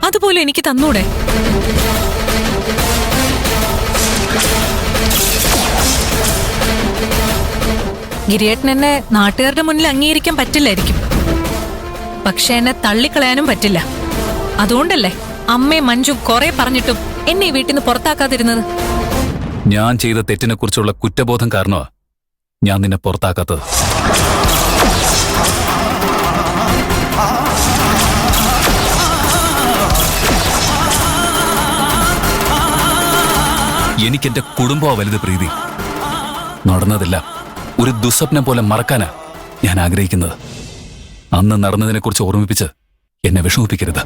അതുപോലെ എനിക്ക് തന്നൂടെ? ഗിരിയേട്ടൻ എന്നെ നാട്ടുകാരുടെ മുന്നിൽ അംഗീകരിക്കാൻ പറ്റില്ലായിരിക്കും, പക്ഷെ എന്നെ തള്ളിക്കളയാനും പറ്റില്ല. അതുകൊണ്ടല്ലേ അമ്മയും മഞ്ജും കുറെ പറഞ്ഞിട്ടും എന്നെ ഈ വീട്ടിൽ നിന്ന് പുറത്താക്കാതിരുന്നത്. ഞാൻ ചെയ്ത തെറ്റിനെ കുറിച്ചുള്ള കുറ്റബോധം കാരണമാ ഞാൻ നിന്നെ പുറത്താക്കാത്തത്. എനിക്കെന്റെ കുടുംബമാ വലുത് പ്രീതി. നടന്നതില്ല ഒരു ദുസ്വപ്നം പോലെ മറക്കാനാ ഞാൻ ആഗ്രഹിക്കുന്നത്. അന്ന് നടന്നതിനെക്കുറിച്ച് ഓർമ്മിപ്പിച്ച് എന്നെ വിഷമിപ്പിക്കരുത്.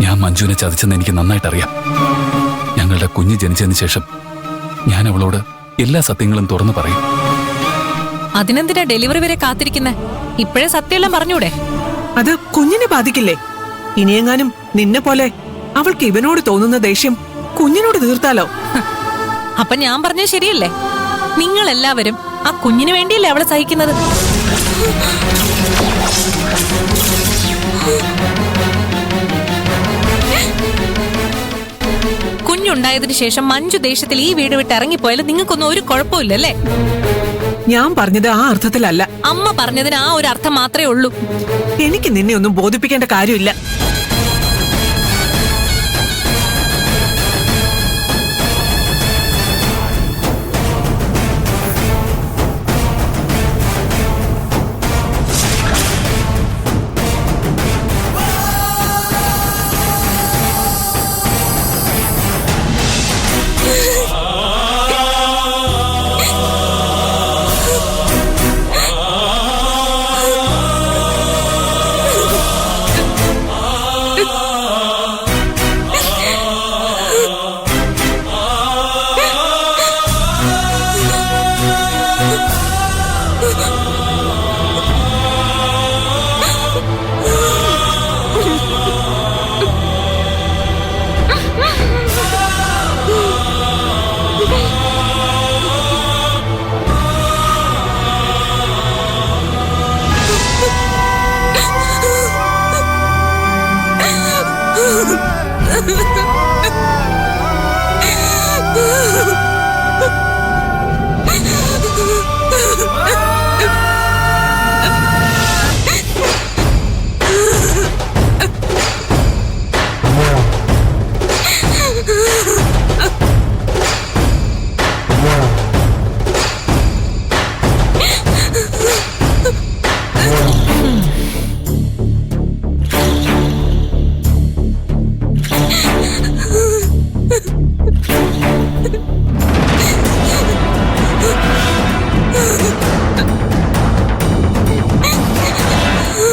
ഞാൻ മഞ്ജുവിനെ ചതിച്ചെന്ന് എനിക്ക് നന്നായിട്ടറിയാം. ഞങ്ങളുടെ കുഞ്ഞ് ജനിച്ചതിന് ശേഷം ഞാൻ അവളോട് എല്ലാ സത്യങ്ങളും തുറന്നു പറയും. അതിനെന്തിനാ ഡെലിവറി വരെ കാത്തിരിക്കുന്നേ? ഇപ്പോഴേ സത്യമെല്ലാം പറഞ്ഞൂടെ? അത് കുഞ്ഞിനെ ബാധിക്കില്ലേ? ഇനിയെങ്ങാനും നിന്നെ പോലെ അവൾക്ക് ഇവനോട് തോന്നുന്ന ദേഷ്യം കുഞ്ഞിനോട് തീർത്താലോ? അപ്പൊ ഞാൻ പറഞ്ഞത് ശരിയല്ലേ? നിങ്ങൾ എല്ലാവരും ആ കുഞ്ഞിന് വേണ്ടിയല്ലേ അവളെ സഹിക്കുന്നത്? കുഞ്ഞുണ്ടായതിനു ശേഷം മഞ്ജു ദേഷ്യത്തിൽ ഈ വീട് വിട്ട് ഇറങ്ങിപ്പോയാലും നിങ്ങൾക്കൊന്നും ഒരു കുഴപ്പമില്ലല്ലേ? ഞാൻ പറഞ്ഞത് ആ അർത്ഥത്തിലല്ല. അമ്മ പറഞ്ഞതിന് ആ ഒരു അർത്ഥം മാത്രമേ ഉള്ളൂ. എനിക്ക് നിന്നെ ഒന്നും ബോധിപ്പിക്കേണ്ട കാര്യമില്ല.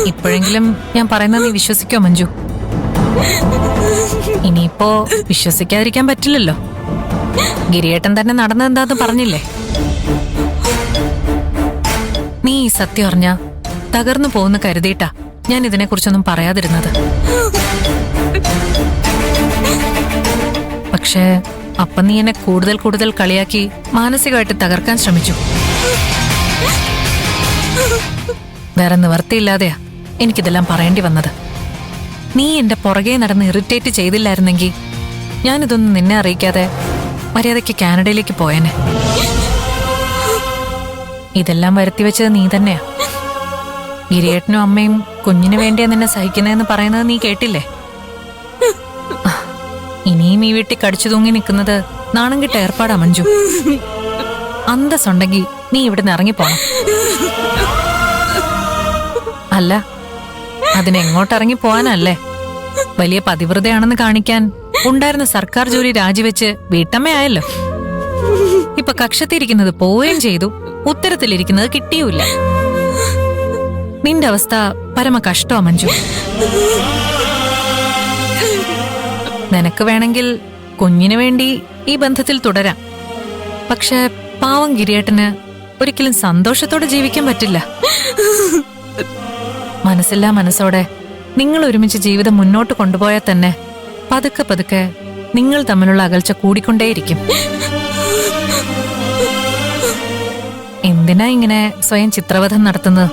ഇപ്പോഴെങ്കിലും ഞാൻ പറയുന്നത് നീ വിശ്വസിക്കോ മഞ്ജു? ഇനിയിപ്പോ വിശ്വസിക്കാതിരിക്കാൻ പറ്റില്ലല്ലോ. ഗിരിയേട്ടൻ തന്നെ നടന്നതെന്താന്ന് പറഞ്ഞില്ലേ? നീ ഈ സത്യം അറിഞ്ഞാ തകർന്നു പോകുന്ന കരുതിയിട്ടാ ഞാൻ ഇതിനെക്കുറിച്ചൊന്നും പറയാതിരുന്നത്. പക്ഷേ അപ്പം നീ എന്നെ കൂടുതൽ കൂടുതൽ കളിയാക്കി മാനസികമായിട്ട് തകർക്കാൻ ശ്രമിച്ചു. വേറെ നിവർത്തിയില്ലാതെയാ എനിക്കിതെല്ലാം പറയേണ്ടി വന്നത്. നീ എന്റെ പുറകെ നടന്ന് ഇറിറ്റേറ്റ് ചെയ്തില്ലായിരുന്നെങ്കിൽ ഞാനിതൊന്നും നിന്നെ അറിയിക്കാതെ മര്യാദയ്ക്ക് കാനഡയിലേക്ക് പോയേനെ. ഇതെല്ലാം വരുത്തിവെച്ചത് നീ തന്നെയാ. ഗിരിയേട്ടനും അമ്മയും കുഞ്ഞിനു വേണ്ടിയാ നിന്നെ സഹിക്കുന്നതെന്ന് പറയുന്നത് നീ കേട്ടില്ലേ? ഇനിയും ഈ വീട്ടിൽ കടിച്ചു തൂങ്ങി നിൽക്കുന്നത് നാണം കിട്ട ഏർപ്പാടാ മഞ്ജു. അന്തസ്സുണ്ടെങ്കിൽ നീ ഇവിടുന്ന് ഇറങ്ങിപ്പോണം. അല്ല, അതിനെങ്ങോട്ടിറങ്ങി പോവാനല്ലേ? വലിയ പതിവ്രതയാണെന്ന് കാണിക്കാൻ ഉണ്ടായിരുന്ന സർക്കാർ ജോലി രാജിവെച്ച് വീട്ടമ്മയായല്ലോ. ഇപ്പൊ കക്ഷത്തിരിക്കുന്നത് പോവുകയും ചെയ്തു, ഉത്തരത്തിലിരിക്കുന്നത് കിട്ടിയൂല്ല. നിന്റെ അവസ്ഥ പരമ കഷ്ടമാ മഞ്ജു. നിനക്ക് വേണമെങ്കിൽ കുഞ്ഞിനു വേണ്ടി ഈ ബന്ധത്തിൽ തുടരാം. പക്ഷെ പാവം ഗിരിയേട്ടന് ഒരിക്കലും സന്തോഷത്തോടെ ജീവിക്കാൻ പറ്റില്ല. മനസ്സില്ലാ മനസ്സോടെ നിങ്ങൾ ഒരുമിച്ച് ജീവിതം മുന്നോട്ട് കൊണ്ടുപോയാൽ തന്നെ പതുക്കെ പതുക്കെ നിങ്ങൾ തമ്മിലുള്ള അകൽച്ച കൂടിക്കൊണ്ടേയിരിക്കും. എന്തിനാ ഇങ്ങനെ സ്വയം ചിത്രവധം നടത്തുന്നത്?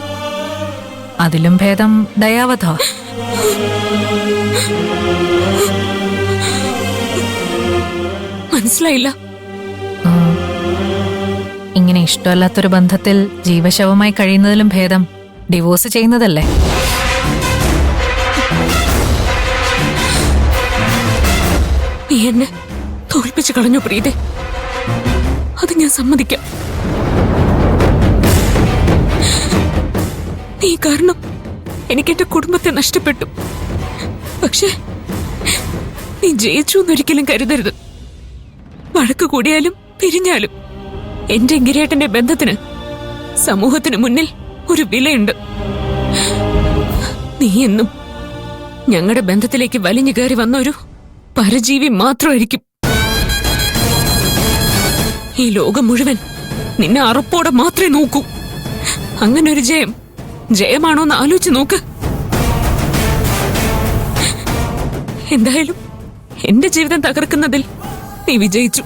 അതിലും ഭേദം ദയാവധ. മനസ്സിലായില്ല. ഇങ്ങനെ ഇഷ്ടമല്ലാത്തൊരു ബന്ധത്തിൽ ജീവശവമായി കഴിയുന്നതിലും ഭേദം ഡിവോഴ്സ് ചെയ്യുന്നതല്ലേ? നീ എന്നെ തോൽപ്പിച്ചു കളഞ്ഞു പ്രീതി. അത് ഞാൻ സമ്മതിക്കാം. നീ കാരണം എനിക്ക് എന്റെ കുടുംബത്തെ നഷ്ടപ്പെട്ടു. പക്ഷെ നീ ജയിച്ചു എന്നൊരിക്കലും കരുതരുത്. വഴക്ക് കൂടിയാലും പിരിഞ്ഞാലും എന്റെ ഗിരിയേട്ടന്റെ ബന്ധത്തിന് സമൂഹത്തിന് മുന്നിൽ ഒരു വിലയുണ്ട്. നീ എന്നും ഞങ്ങളുടെ ബന്ധത്തിലേക്ക് വലിഞ്ഞു കയറി വന്ന ഒരു പരജീവി മാത്രമായിരിക്കും. ഈ ലോകം മുഴുവൻ നിന്നെ അറപ്പോടെ മാത്രമേ നോക്കൂ. അങ്ങനെ ഒരു ജയമാണോ എന്ന് ആലോചിച്ച് നോക്ക്. എന്തായാലും എന്റെ ജീവിതം തകർക്കുന്നതിൽ നീ വിജയിച്ചു.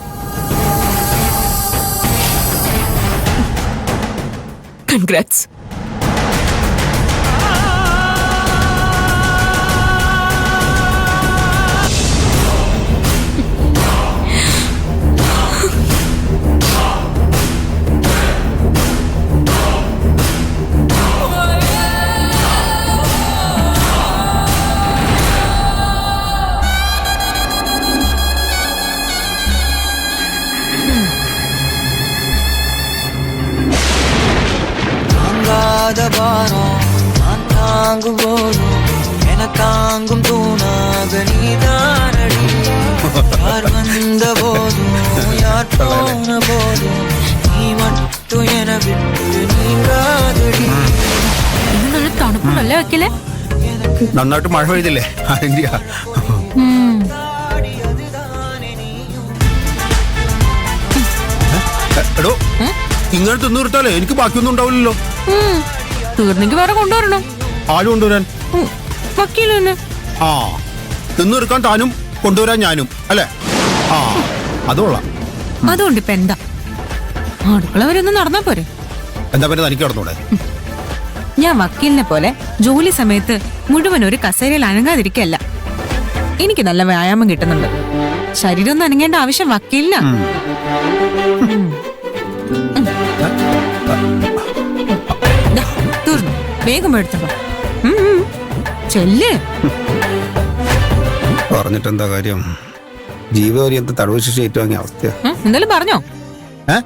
കൺഗ്രാറ്റ്സ്. நான் தாங்கும் போதும் எனக்காங்கும் தூணாக நீதானடி. யார் வந்த போதும் யார் போன போதும் நீ மட்டும் என விட்டு நீங்காதடி. നല്ല തണുപ്പല്ലേ വെക്കലേ? നന്നായിട്ട് മഴ പെയ്തില്ലേ? അതിന്റെയാ. എടോ, ഇങ്ങനെ തിന്നു നിർത്താലേ എനിക്ക് ബാക്കിയൊന്നും ഉണ്ടാവില്ലല്ലോ. തീർന്നെങ്കിൽ വേറെ കൊണ്ടുവരണം. ആര് കൊണ്ടുവരാൻ? വക്കീലിന്. ആ, തിന്നു നിർക്കാൻ താനും കൊണ്ടുവരാൻ ഞാനും അല്ലേ? ആ, അതുകൊള്ളാം. അതുകൊണ്ട് ഇപ്പൊ എന്താ, അടുക്കള വരെ ഒന്ന് നടന്നാ പോരെ? എന്താ പിന്നെ തനിക്ക് നടന്നൂടെ? ഞാൻ വക്കീലിനെ പോലെ ജോലി സമയത്ത് മുഴുവൻ ഒരു കസേരയിൽ അനങ്ങാതിരിക്കല്ല. എനിക്ക് നല്ല വ്യായാമം കിട്ടുന്നുണ്ട്. ശരീരം ഒന്നും അനങ്ങേണ്ട ആവശ്യം വക്കീലിന. തീർന്നു, വേഗം എടുത്തോ. ചെല്ല്. പറഞ്ഞിട്ടെന്താ കാര്യം? ജീവപര്യന്തം തടവ് ശിക്ഷ ഏറ്റുവാങ്ങിയ അവസ്ഥ. എന്തായാലും പറഞ്ഞോ? ഏ?